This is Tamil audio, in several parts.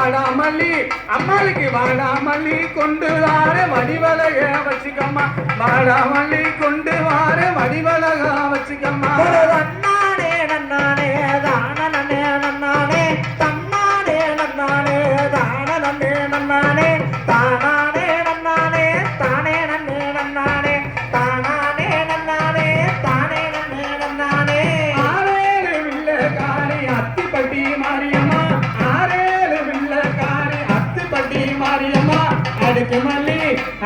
வாடாமல்லி அம்மாளுக்கு வாடாமல்லி கொண்டு வார வடிவலக வச்சுக்கம்மா வாடாமல்லி கொண்டு வார வடிவலக வச்சுக்கம்மா நன்னானே நன்னானே தானே நன்னானே தன்னானே நன்னானே தானே நன்னானே தானானே நன்னானே தானே நன்னே நன்னானே தானானே நன்னானே தானே நன்னே நன்னானே ஆரேழு வில்லக்காரி அத்திப்பட்டி மாரியம்மா ஆரேழு வில்லக்காரி அத்திப்பட்டி மாரியம்மா அடுக்கு மல்லி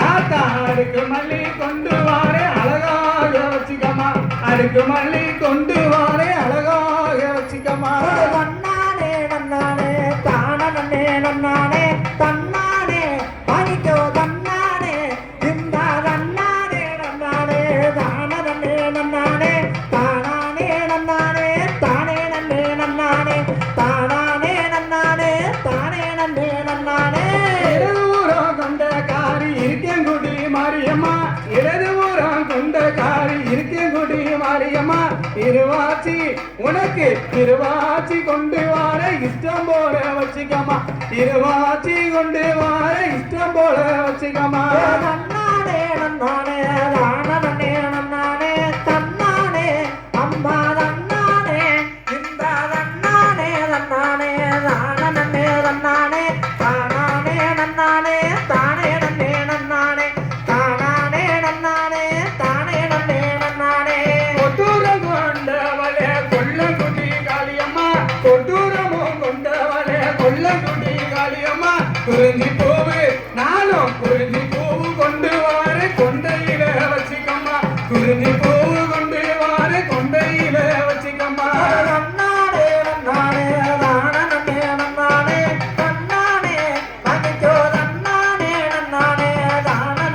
ஆத்தா அடுக்கு மல்லி கொண்டு வாரே அழகாக வச்சுக்கம்மா அடுக்கு மல்லி கொண்டு வாரே அழகாக வச்சுக்கம்மா நன்னானே நன்னானே தானே நன்னானே தன்னானே பணிக்கோ தன்னானே இந்த நன்னானே நன்னானே தானே நன்னானே தானானே நன்னானே தானே நன்னே நன்னானே தானானே நன்னானே தானே நன்னே நன்னானே இடதுபுறம் கொண்ட காரி இருக்கங்குடி மாரியம்மா இடதுபுறம் கொண்ட காரி இருக்கங்குடி மாரியம்மா திருவாச்சி உனக்கு திருவாச்சி கொண்டு வார இஷ்டம் போல வச்சுக்கம்மா திருவாச்சி கொண்டு வார இஷ்டம் போல வச்சுக்கம்மா நன்னானே நன்னானே தானே நன்னானே தன்னானே அம்மா நன்னானே இந்த நன்னானே நன்னானே தானே நன்னானே தானானே நன்னானே தானே நன்னே நன்னானே தானானே நன்னானே தானே நன்னே நன்னானே கொட்டூரம் கொண்டவளே கொல்லங்குடி காளியம்மா கொட்டூரமும் கொண்டவளே கொல்லங்குடி காளியம்மா குறிஞ்சி பூவு நானும் குறிஞ்சி பூவு கொண்டு வார கொண்டையில வச்சுக்கம்மா குறிஞ்சி பூவு கொண்டு வார கொண்டையில வச்சுக்கம்மா நன்னானே நன்னானே தானே நன்னானே தன்னானே பணிக்கோ தன்னானே நன்னானே தானே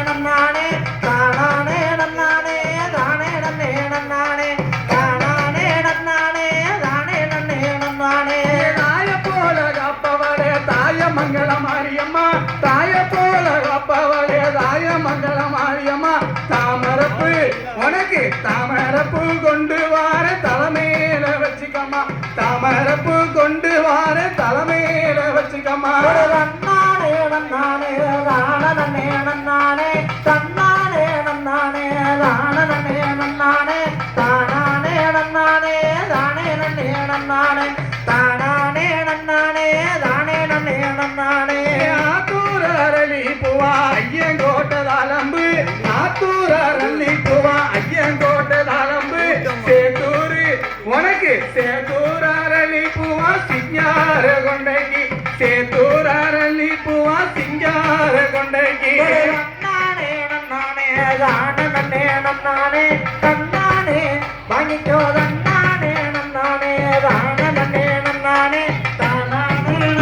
நன்னானே தானானே நன்னானே தானே நன்னே நன்னானே தானானே நன்னானே தானே நன்னே நன்னானே தாய போல காப்பவளே தாய மங்கள மாரியம்மா தாய போல காப்பவளே தாய மங்கள மாரியம்மா தாமரப்பு உனக்கு தாமரப்பு கொண்டு வார தலைமையில வச்சுக்கம்மா தாமரப்பு கொண்டு வார தலைமையில வச்சுக்கம்மா நன்னானே நன்னானே தானே நன்னானே தன்னானே நன்னானே தானே நன்னானே தானானே நன்னானே தானே நன்னே நன்னானே தானானே நன்னானே தானே நன்னே நன்னானே ஆத்தூர் அரளி பூவா ஐயங்கோட்டதாலம்பு ஆத்தூர் அரளி பூவா ஐயங்கோட்டதாலம்பு சேத்தூரு உனக்கு சேத்தூர் அரளி பூவா சிங்கார கொண்டைக்கு சேத்தூர் அரளி பூவா சிங்கார கொண்டைக்கு நன்னானே நன்னானே தானே நன்னானே